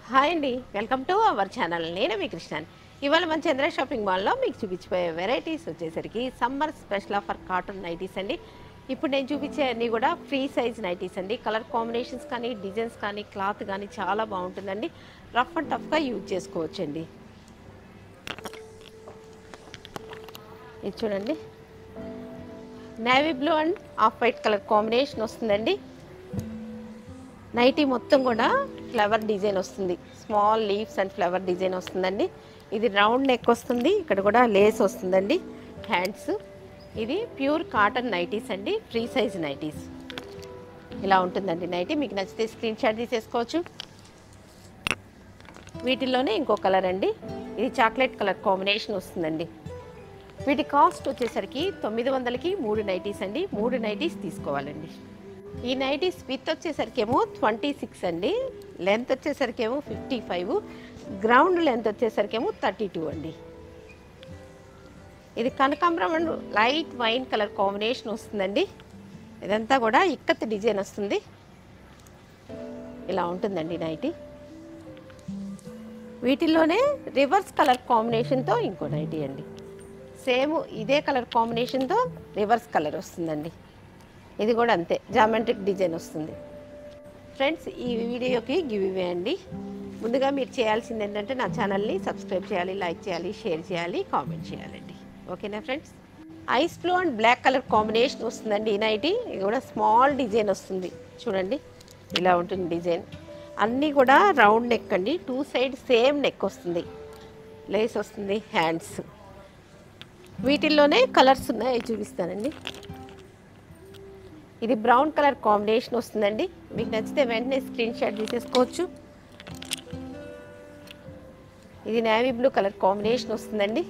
Hi అండి, welcome to our channel. నేను మీ కృష్ణన్. ఇవాళ మన చంద్ర షాపింగ్ మాల్లో మీకు చూపించిపోయే వెరైటీస్ వచ్చేసరికి summer special offer cotton nighties అండి. ఇప్పుడు నేను చూపించే అన్నీ కూడా ఫ్రీ సైజ్ నైటీస్ అండి. కలర్ కాంబినేషన్స్ కానీ, డిజైన్స్ కానీ, క్లాత్ కానీ చాలా బాగుంటుందండి. రఫ్ అండ్ టఫ్గా యూజ్ చేసుకోవచ్చండి. ఇది చూడండి, navy blue and off white colour combination వస్తుందండి. నైటీ మొత్తం కూడా ఫ్లవర్ డిజైన్ వస్తుంది. Small leaves and flower design వస్తుందండి. ఇది రౌండ్ నెక్ వస్తుంది, ఇక్కడ కూడా లేస్ వస్తుందండి. హ్యాండ్స్. ఇది ప్యూర్ కాటన్ నైటీస్ అండి, ఫ్రీ సైజ్ నైటీస్. ఇలా ఉంటుందండి నైటీ. మీకు నచ్చితే స్క్రీన్ షాట్ తీసేసుకోవచ్చు. వీటిల్లోనే ఇంకో కలర్ అండి, ఇది చాక్లెట్ కలర్ కాంబినేషన్ వస్తుందండి. వీటి కాస్ట్ వచ్చేసరికి 900కి 3 నైటీస్ అండి. 3 నైటీస్ తీసుకోవాలండి. ఈ నైటీస్ విత్ వచ్చేసరికి ఏమో 26 అండి, లెంత్ వచ్చేసరికి ఏమో 55, గ్రౌండ్ లెంత్ వచ్చేసరికి ఏమో 32 అండి. ఇది కనకాంబరం and light wine colour combination వస్తుందండి. ఇదంతా కూడా ఇక్కత్ డిజైన్ వస్తుంది. ఇలా ఉంటుందండి నైటీ. వీటిల్లోనే రివర్స్ కలర్ కాంబినేషన్తో ఇంకో నైటీ అండి. సేమ్ ఇదే కలర్ కాంబినేషన్తో రివర్స్ కలర్ వస్తుందండి. ఇది కూడా అంతే, జామెట్రిక్ డిజైన్ వస్తుంది. ఫ్రెండ్స్, ఈ వీడియోకి గివ్ ఇవే అండి. ముందుగా మీరు చేయాల్సింది ఏంటంటే నా ఛానల్ని సబ్స్క్రైబ్ చేయాలి, లైక్ చేయాలి, షేర్ చేయాలి, కామెంట్ చేయాలండి. ఓకేనా friends? Ice blue and black colour combination వస్తుందండి ఈ నైటీ. ఇది కూడా స్మాల్ డిజైన్ వస్తుంది. చూడండి, ఇలా ఉంటుంది డిజైన్. అన్నీ కూడా రౌండ్ నెక్ అండి. 2 సైడ్ సేమ్ నెక్ వస్తుంది, లేస్ వస్తుంది, హ్యాండ్స్. వీటిల్లోనే కలర్స్ ఉన్నాయి, చూపిస్తానండి. ఇది బ్రౌన్ కలర్ కాంబినేషన్ వస్తుందండి. మీకు నచ్చితే వెంటనే స్క్రీన్ షాట్ తీసేసుకోవచ్చు. ఇది నేవీ బ్లూ కలర్ కాంబినేషన్ వస్తుందండి.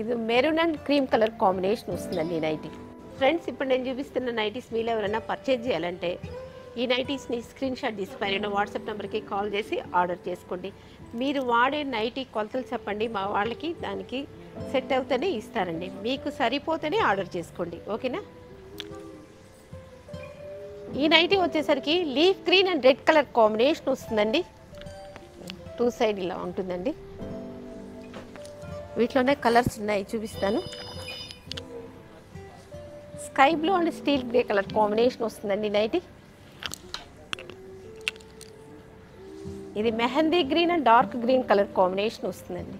ఇది maroon and cream colour combination వస్తుందండి ఈ నైటీ. ఫ్రెండ్స్, ఇప్పుడు నేను చూపిస్తున్న నైటీస్ మీరు ఎవరైనా పర్చేజ్ చేయాలంటే ఈ నైటీస్ని స్క్రీన్ షాట్ తీసి పైన వాట్సాప్ నెంబర్కి కాల్ చేసి ఆర్డర్ చేసుకోండి. మీరు వాడే నైటీ కొలతలు చెప్పండి, మా వాళ్ళకి దానికి సెట్ అవుతూనే ఇస్తారండి. మీకు సరిపోతేనే ఆర్డర్ చేసుకోండి. ఓకేనా? ఈ నైటీ వచ్చేసరికి leaf green and red colour combination వస్తుందండి. 2 సైడ్ ఇలా ఉంటుందండి. వీటిలోనే కలర్స్ ఉన్నాయి, చూపిస్తాను. Sky blue and steel grey colour combination వస్తుందండి నైటీ. ఇది mehndi green and dark green colour combination వస్తుందండి.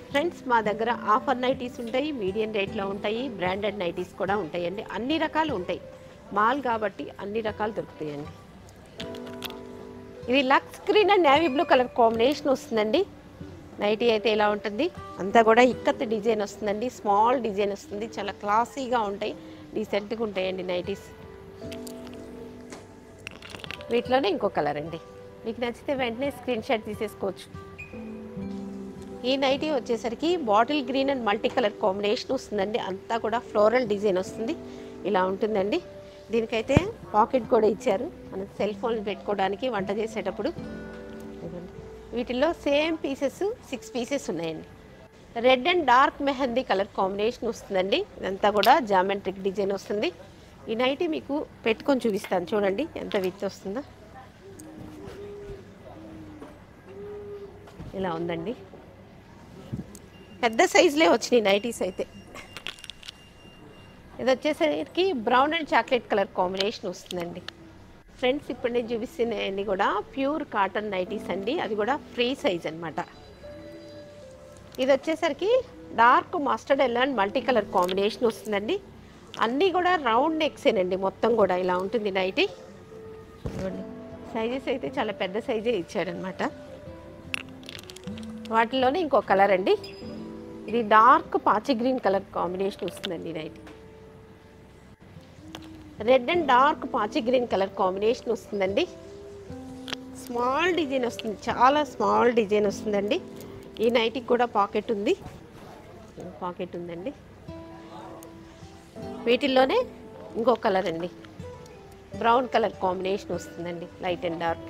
ఫ్రెండ్స్, మా దగ్గర ఆఫర్ నైటీస్ ఉంటాయి, మీడియం రేట్లో ఉంటాయి, బ్రాండెడ్ నైటీస్ కూడా ఉంటాయండి. అన్ని రకాలు ఉంటాయి, మాల్ కాబట్టి అన్ని రకాలు దొరుకుతాయండి. ఇది లక్స్ green and navy blue colour combination వస్తుందండి. నైటీ అయితే ఇలా ఉంటుంది. అంతా కూడా ఇక్కత్ డిజైన్ వస్తుందండి, స్మాల్ డిజైన్ వస్తుంది. చాలా క్లాసీగా ఉంటాయి, డీసెంట్గా ఉంటాయండి నైటీస్. వీటిలోనే ఇంకో కలర్ అండి. మీకు నచ్చితే వెంటనే స్క్రీన్ షాట్ తీసేసుకోవచ్చు. ఈ నైటీ వచ్చేసరికి bottle green and multi colour combination వస్తుందండి. అంతా కూడా ఫ్లోరల్ డిజైన్ వస్తుంది. ఇలా ఉంటుందండి. దీనికైతే పాకెట్ కూడా ఇచ్చారు, మనం సెల్ ఫోన్ పెట్టుకోవడానికి వంట చేసేటప్పుడు. వీటిల్లో సేమ్ పీసెస్ 6 పీసెస్ ఉన్నాయండి. Red and dark mehndi colour combination వస్తుందండి. ఇదంతా కూడా జామెట్రిక్ డిజైన్ వస్తుంది. ఈ నైటీ మీకు పెట్టుకొని చూపిస్తాను, చూడండి ఎంత విత్ వస్తుందో. ఇలా ఉందండి. పెద్ద సైజులే వచ్చినాయి నైటీస్ అయితే. ఇది వచ్చేసరికి brown and chocolate colour combination వస్తుందండి. ఫ్రెండ్స్, ఇప్పుడు నేను చూపిస్తున్నవన్నీ కూడా ప్యూర్ కాటన్ నైటీస్ అండి. అది కూడా ఫ్రీ సైజ్ అనమాట. ఇది వచ్చేసరికి dark mustard yellow and multi colour combination వస్తుందండి. అన్నీ కూడా రౌండ్ నెక్సేనండి, మొత్తం కూడా ఇలా ఉంటుంది నైటీ. సైజెస్ అయితే చాలా పెద్ద సైజే ఇచ్చారనమాట. వాటిలోనే ఇంకో కలర్ అండి. ఇది డార్క్ పాచి గ్రీన్ కలర్ కాంబినేషన్ వస్తుందండి నైటీ. రెడ్ అండ్ డార్క్ పాచి గ్రీన్ కలర్ కాంబినేషన్ వస్తుందండి. స్మాల్ డిజైన్ వస్తుంది, చాలా స్మాల్ డిజైన్ వస్తుందండి. ఈ నైటీకి కూడా పాకెట్ ఉంది, పాకెట్ ఉందండి. వీటిల్లోనే ఇంకో కలర్ అండి, బ్రౌన్ కలర్ కాంబినేషన్ వస్తుందండి, లైట్ అండ్ డార్క్.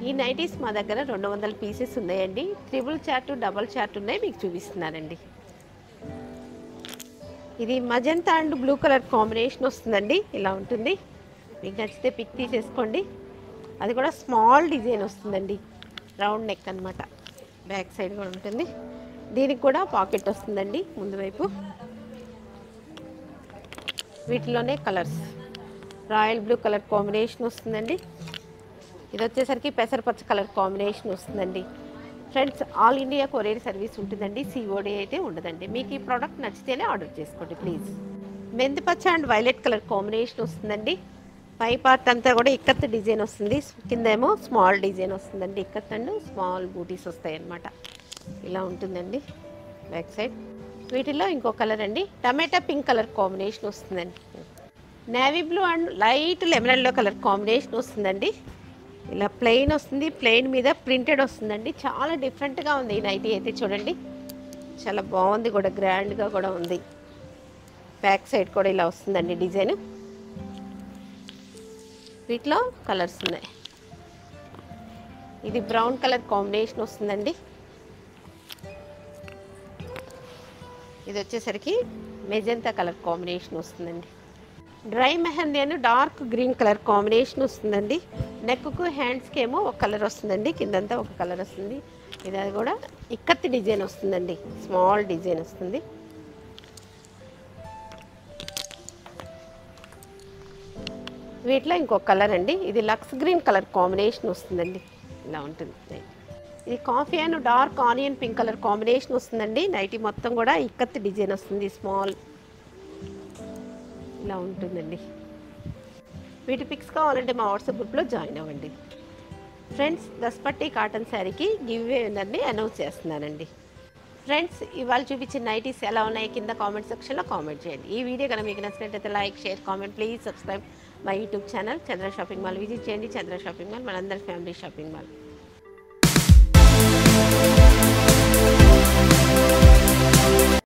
ఈ నైటీస్ మా దగ్గర 200 పీసెస్ ఉన్నాయండి. 3 చార్ట్, డబల్ చార్ట్ ఉన్నాయి, మీకు చూపిస్తున్నానండి. ఇది magenta and blue colour combination వస్తుందండి. ఇలా ఉంటుంది. మీకు నచ్చితే పిక్ తీసేసుకోండి. అది కూడా స్మాల్ డిజైన్ వస్తుందండి, రౌండ్ నెక్ అనమాట. బ్యాక్ సైడ్ కూడా ఉంటుంది. దీనికి కూడా పాకెట్ వస్తుందండి ముందు వైపు. వీటిలోనే colours royal blue colour combination వస్తుందండి. ఇది వచ్చేసరికి పెసరపచ్చ కలర్ కాంబినేషన్ వస్తుందండి. Friends, all India courier service ఉంటుందండి, సిఓడి అయితే ఉండదండి. మీకు ఈ ప్రోడక్ట్ నచ్చితేనే ఆర్డర్ చేసుకోండి ప్లీజ్. మెంతిపచ్చ అండ్ వైలెట్ కలర్ కాంబినేషన్ వస్తుందండి. పై పార్ట్ అంతా కూడా ఇక్కత్ డిజైన్ వస్తుంది, కింద ఏమో స్మాల్ డిజైన్ వస్తుందండి. ఇక్కత్ అండ్ స్మాల్ బూటీస్ వస్తాయి అన్నమాట. ఇలా ఉంటుందండి బ్యాక్ సైడ్. వీటిలో ఇంకో కలర్ అండి, టమాటా పింక్ కలర్ కాంబినేషన్ వస్తుందండి. Navy blue and light lemon yellow colour combination వస్తుందండి. ఇలా ప్లెయిన్ వస్తుంది, ప్లెయిన్ మీద ప్రింటెడ్ వస్తుందండి. చాలా డిఫరెంట్గా ఉంది ఈ నైటీ అయితే చూడండి, చాలా బాగుంది కూడా, గ్రాండ్గా కూడా ఉంది. బ్యాక్ సైడ్ కూడా ఇలా వస్తుందండి డిజైన్. వీటిలో కలర్స్ ఉన్నాయి. ఇది బ్రౌన్ కలర్ కాంబినేషన్ వస్తుందండి. ఇది వచ్చేసరికి మెజెంతా కలర్ కాంబినేషన్ వస్తుందండి. డ్రై మెహందీ అని డార్క్ గ్రీన్ కలర్ కాంబినేషన్ వస్తుందండి. నెక్కు హ్యాండ్స్కి ఏమో ఒక కలర్ వస్తుందండి, కిందంతా ఒక కలర్ వస్తుంది. ఇది కూడా ఇక్కత్తి డిజైన్ వస్తుందండి, స్మాల్ డిజైన్ వస్తుంది. వీటిలో ఇంకొక కలర్ అండి, ఇది లక్స్ గ్రీన్ కలర్ కాంబినేషన్ వస్తుందండి. ఇలా ఉంటుంది. ఇది coffee and dark onion pink colour combination వస్తుందండి. నైటీ మొత్తం కూడా ఇక్కత్ డిజైన్ వస్తుంది, స్మాల్. ఇలా ఉంటుందండి. వీటి పిక్స్ కావాలంటే మా వాట్సాప్ గ్రూప్లో జాయిన్ అవ్వండి. ఫ్రెండ్స్, దస్పట్టి కాటన్ శారీకి గివ్ అవే విన్నర్ని అనౌన్స్ చేస్తున్నానండి. ఫ్రెండ్స్, ఇవాళ చూపించిన నైటీస్ ఎలా ఉన్నాయి కింద కామెంట్ సెక్షన్లో కామెంట్ చేయండి. ఈ వీడియో కనుక మీకు నచ్చినట్లయితే like, share, comment. Please subscribe my YouTube channel Chandra shopping mall. Visit చేయండి. చంద్ర షాపింగ్ మాల్ మనందరి ఫ్యామిలీ షాపింగ్ మాల్.